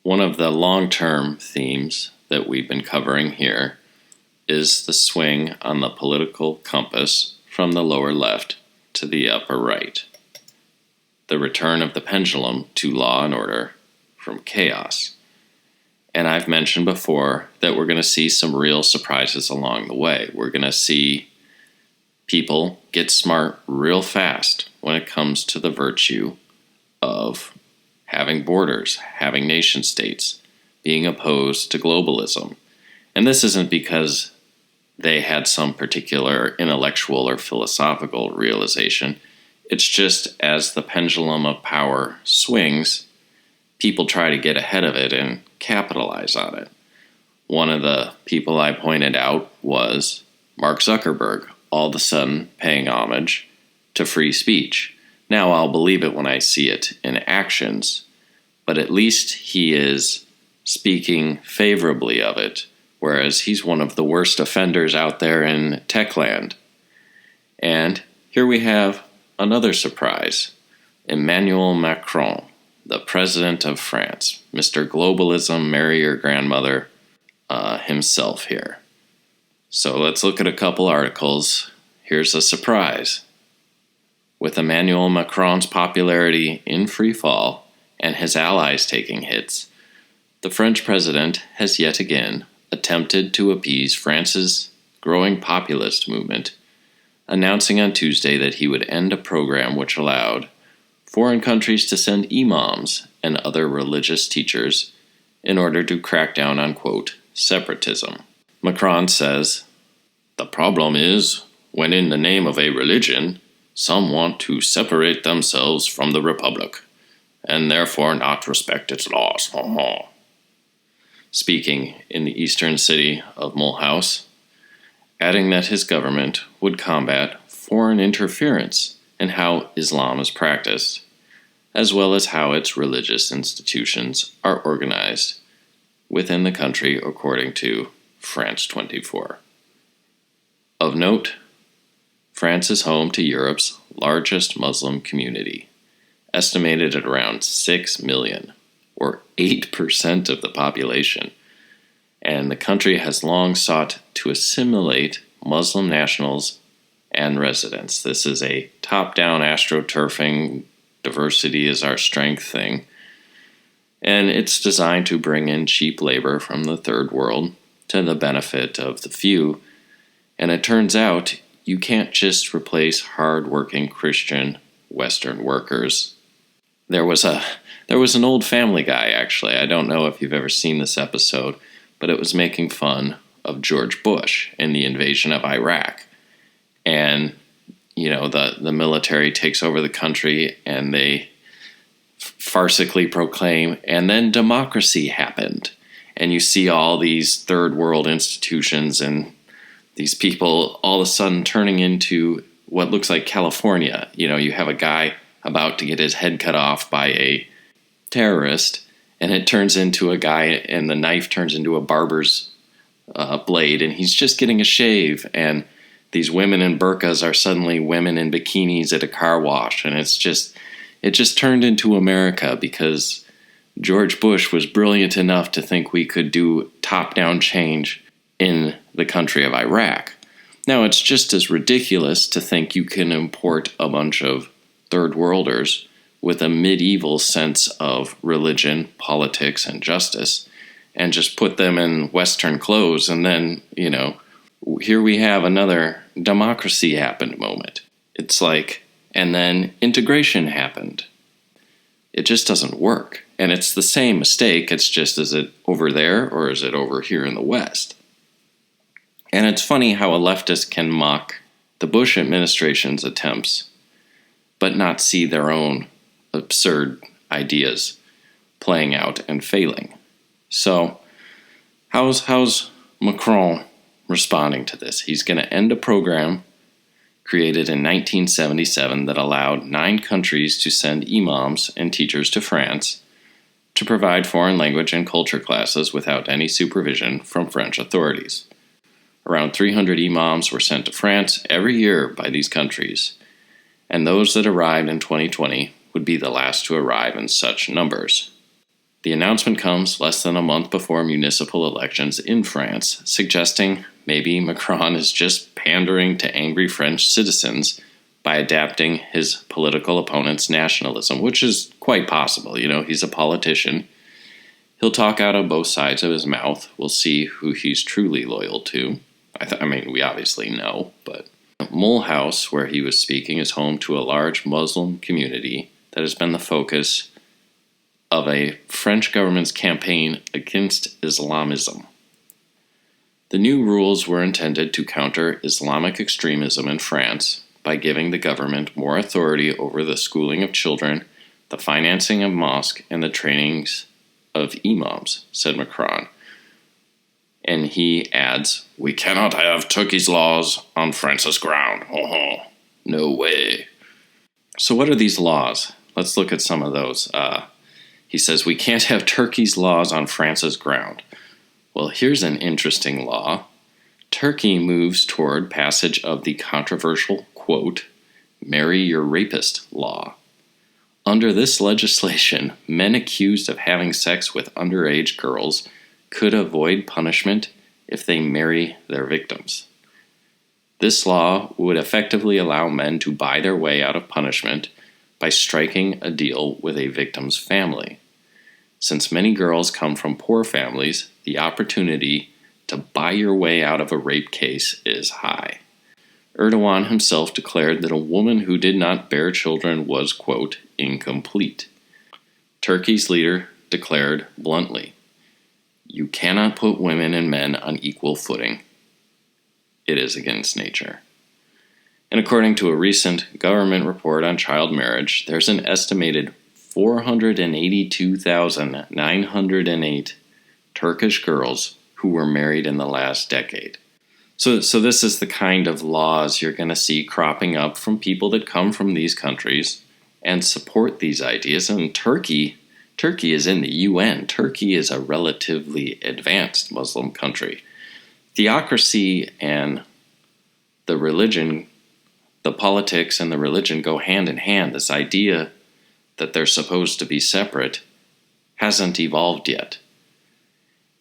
one of the long-term themes that we've been covering here is the swing on the political compass from the lower left to the upper right. The return of the pendulum to law and order from chaos. And I've mentioned before that we're going to see some real surprises along the way. We're going to see people get smart real fast when it comes to the virtue of having borders, having nation states, being opposed to globalism. And this isn't because they had some particular intellectual or philosophical realization. It's just as the pendulum of power swings, people try to get ahead of it and capitalize on it. One of the people I pointed out was Mark Zuckerberg, all of a sudden paying homage to free speech. Now I'll believe it when I see it in actions, but at least he is speaking favorably of it, whereas he's one of the worst offenders out there in Techland. And here we have another surprise. Emmanuel Macron, the president of France, Mr. Globalism, marry your grandmother himself here. So let's look at a couple articles. Here's a surprise. With Emmanuel Macron's popularity in free fall and his allies taking hits, the French president has yet again attempted to appease France's growing populist movement, announcing on Tuesday that he would end a program which allowed foreign countries to send imams and other religious teachers in order to crack down on, quote, separatism. Macron says, "The problem is, when in the name of a religion, some want to separate themselves from the Republic, and therefore not respect its laws." Speaking in the eastern city of Mulhouse, adding that his government would combat foreign interference in how Islam is practiced, as well as how its religious institutions are organized within the country according to France 24. Of note, France is home to Europe's largest Muslim community, estimated at around 6 million, or 8% of the population, and the country has long sought to assimilate Muslim nationals and residents. This is a top-down astroturfing, diversity is our strength thing, and it's designed to bring in cheap labor from the third world to the benefit of the few, and it turns out you can't just replace hard-working Christian Western workers. There was an old Family Guy, actually. I don't know if you've ever seen this episode, but it was making fun of George Bush and the invasion of Iraq. And, you know, the military takes over the country and they farcically proclaim, and then democracy happened. And you see all these third world institutions and these people all of a sudden turning into what looks like California. You know, you have a guy about to get his head cut off by a terrorist, and it turns into a guy, and the knife turns into a barber's blade, and he's just getting a shave, and these women in burqas are suddenly women in bikinis at a car wash, and it just turned into America because George Bush was brilliant enough to think we could do top-down change in the country of Iraq. Now, it's just as ridiculous to think you can import a bunch of third worlders with a medieval sense of religion, politics, and justice, and just put them in Western clothes, and then, you know, here we have another democracy happened moment. It's like, and then integration happened. It just doesn't work. And it's the same mistake, it's just, is it over there or is it over here in the West? And it's funny how a leftist can mock the Bush administration's attempts, but not see their own absurd ideas playing out and failing. So, how's Macron responding to this? He's going to end a program created in 1977 that allowed 9 countries to send imams and teachers to France to provide foreign language and culture classes without any supervision from French authorities. Around 300 imams were sent to France every year by these countries, and those that arrived in 2020 would be the last to arrive in such numbers. The announcement comes less than a month before municipal elections in France, suggesting maybe Macron is just pandering to angry French citizens by adapting his political opponent's nationalism, which is quite possible. He's a politician. He'll talk out of both sides of his mouth. We'll see who he's truly loyal to. We obviously know, but Mulhouse, where he was speaking, is home to a large Muslim community that has been the focus of a French government's campaign against Islamism. The new rules were intended to counter Islamic extremism in France by giving the government more authority over the schooling of children, the financing of mosques, and the trainings of imams, said Macron. And he adds, "We cannot have Turkey's laws on France's ground. No way." So what are these laws? Let's look at some of those. He says, we can't have Turkey's laws on France's ground. Well, here's an interesting law. Turkey moves toward passage of the controversial, quote, marry your rapist law. Under this legislation, men accused of having sex with underage girls could avoid punishment if they marry their victims. This law would effectively allow men to buy their way out of punishment by striking a deal with a victim's family. Since many girls come from poor families, the opportunity to buy your way out of a rape case is high. Erdogan himself declared that a woman who did not bear children was, quote, incomplete. Turkey's leader declared bluntly, you cannot put women and men on equal footing. It is against nature. And according to a recent government report on child marriage, there's an estimated 482,908 Turkish girls who were married in the last decade. So this is the kind of laws you're going to see cropping up from people that come from these countries and support these ideas. And Turkey is in the UN. Turkey is a relatively advanced Muslim country. Theocracy and the religion, the politics and the religion go hand in hand. This idea that they're supposed to be separate hasn't evolved yet.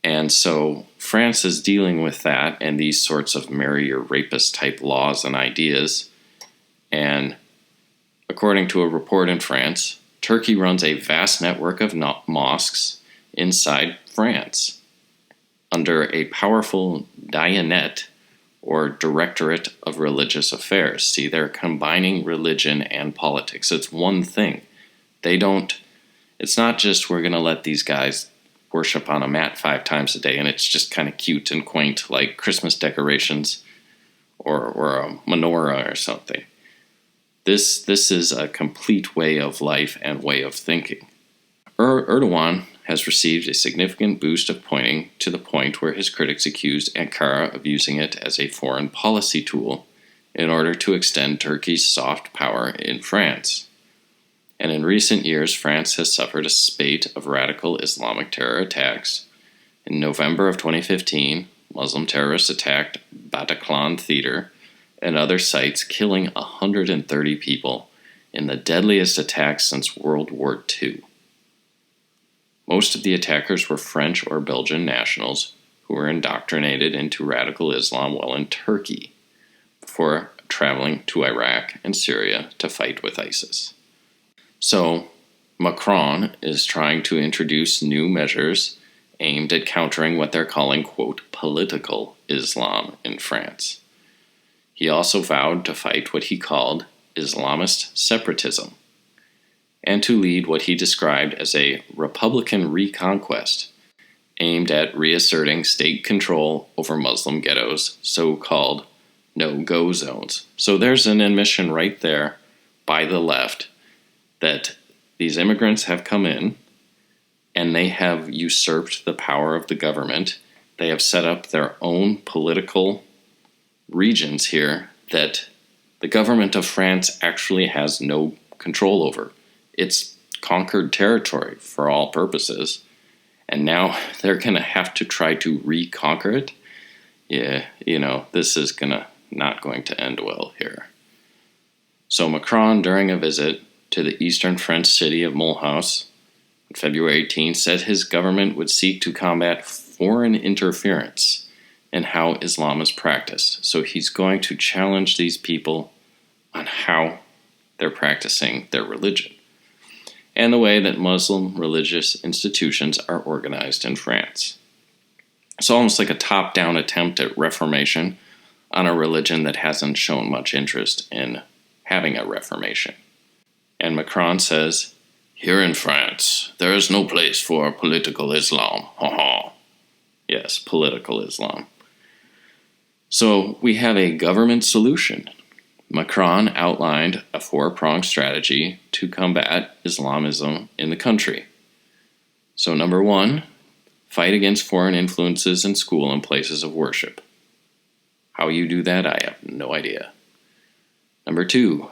And so France is dealing with that and these sorts of marry your rapist type laws and ideas. And according to a report in France, Turkey runs a vast network of mosques inside France under a powerful Diyanet, or Directorate of Religious Affairs. See, they're combining religion and politics. It's one thing. It's not just we're going to let these guys worship on a mat 5 times a day and it's just kind of cute and quaint like Christmas decorations or a menorah or something. This is a complete way of life and way of thinking. Erdogan has received a significant boost of pointing to the point where his critics accused Ankara of using it as a foreign policy tool in order to extend Turkey's soft power in France. And in recent years, France has suffered a spate of radical Islamic terror attacks. In November of 2015, Muslim terrorists attacked Bataclan Theater and other sites, killing 130 people in the deadliest attack since World War II. Most of the attackers were French or Belgian nationals who were indoctrinated into radical Islam while in Turkey before traveling to Iraq and Syria to fight with ISIS. So, Macron is trying to introduce new measures aimed at countering what they're calling, quote, political Islam in France. He also vowed to fight what he called Islamist separatism, and to lead what he described as a Republican reconquest aimed at reasserting state control over Muslim ghettos, so-called no-go zones. So there's an admission right there by the left that these immigrants have come in and they have usurped the power of the government. They have set up their own political regions here that the government of France actually has no control over. It's conquered territory for all purposes, and now they're going to have to try to reconquer it. Yeah, this is not going to end well here. So Macron, during a visit to the eastern French city of Mulhouse, on February 18th said his government would seek to combat foreign interference in how Islam is practiced. So he's going to challenge these people on how they're practicing their religion and the way that Muslim religious institutions are organized in France. It's almost like a top-down attempt at reformation on a religion that hasn't shown much interest in having a reformation. And Macron says, "Here in France, there is no place for political Islam." Yes, political Islam. So we have a government solution. Macron outlined a four-pronged strategy to combat Islamism in the country. So number one, fight against foreign influences in school and places of worship. How you do that, I have no idea. Number two,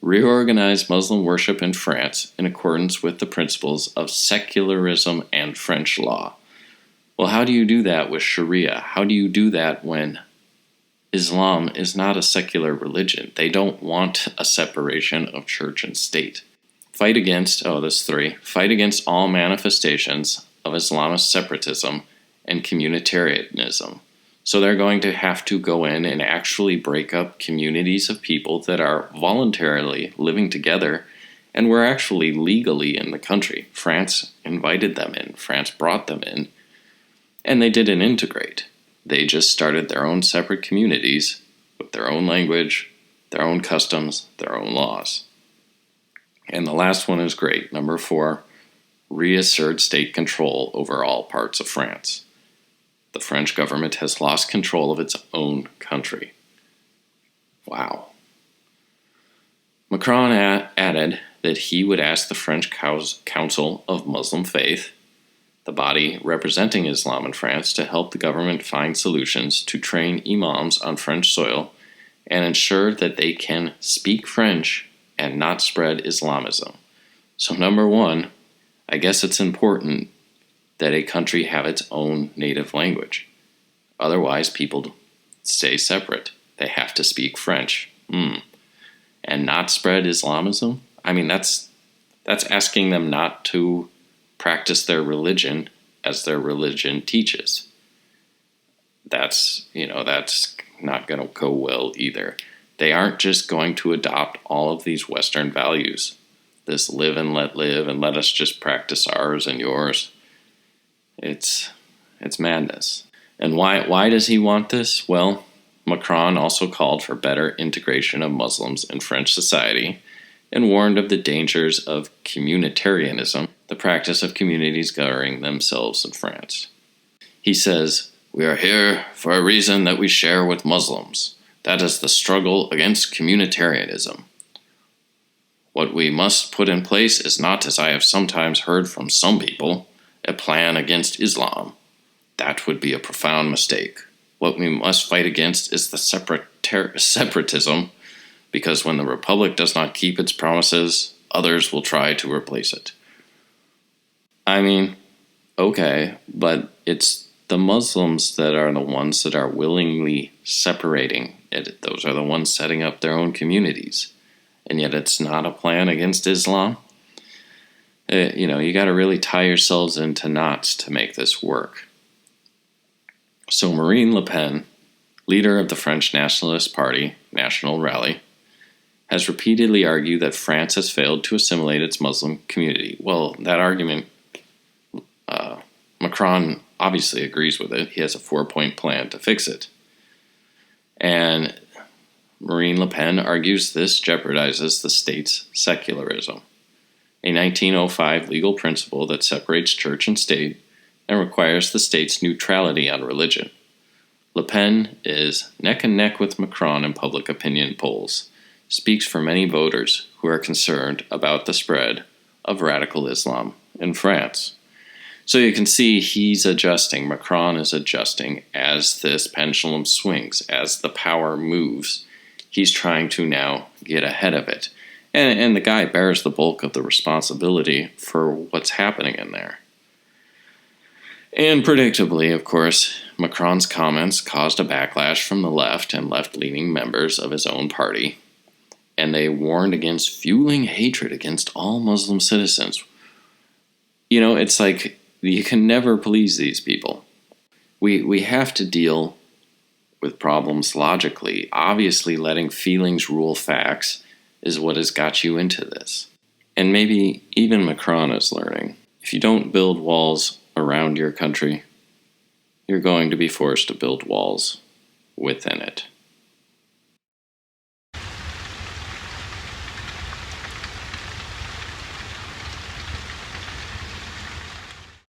reorganize Muslim worship in France in accordance with the principles of secularism and French law. Well, how do you do that with Sharia? How do you do that when Islam is not a secular religion? They don't want a separation of church and state. Fight against all manifestations of Islamist separatism and communitarianism. So they're going to have to go in and actually break up communities of people that are voluntarily living together and were actually legally in the country. France invited them in. France brought them in. And they didn't integrate. They just started their own separate communities with their own language, their own customs, their own laws. And the last one is great. Number 4, reassert state control over all parts of France. The French government has lost control of its own country. Wow. Macron added that he would ask the French Council of Muslim Faith, the body representing Islam in France, to help the government find solutions to train imams on French soil and ensure that they can speak French and not spread Islamism. So number 1, I guess it's important that a country have its own native language. Otherwise, people stay separate. They have to speak French. And not spread Islamism? I mean, that's asking them not to practice their religion as their religion teaches. That's not going to go well either. They aren't just going to adopt all of these Western values. This live and let us just practice ours and yours. It's madness. And why does he want this? Well, Macron also called for better integration of Muslims in French society and warned of the dangers of communitarianism, the practice of communities governing themselves in France. He says, "We are here for a reason that we share with Muslims. That is the struggle against communitarianism. What we must put in place is not, as I have sometimes heard from some people, a plan against Islam. That would be a profound mistake. What we must fight against is the separatism, because when the Republic does not keep its promises, others will try to replace it." I mean, okay, but it's the Muslims that are the ones that are willingly separating it. Those are the ones setting up their own communities. And yet it's not a plan against Islam. You got to really tie yourselves into knots to make this work. So Marine Le Pen, leader of the French Nationalist Party, National Rally, has repeatedly argued that France has failed to assimilate its Muslim community. Well, that argument, Macron obviously agrees with it. He has a 4-point plan to fix it. And Marine Le Pen argues this jeopardizes the state's secularism, a 1905 legal principle that separates church and state and requires the state's neutrality on religion. Le Pen is neck and neck with Macron in public opinion polls, speaks for many voters who are concerned about the spread of radical Islam in France. So you can see he's adjusting, Macron is adjusting as this pendulum swings, as the power moves. He's trying to now get ahead of it. And the guy bears the bulk of the responsibility for what's happening in there. And predictably, of course, Macron's comments caused a backlash from the left and left-leaning members of his own party, and they warned against fueling hatred against all Muslim citizens. it's like you can never please these people. We have to deal with problems logically. Obviously, letting feelings rule facts is what has got you into this. And maybe even Macron is learning. If you don't build walls around your country, you're going to be forced to build walls within it.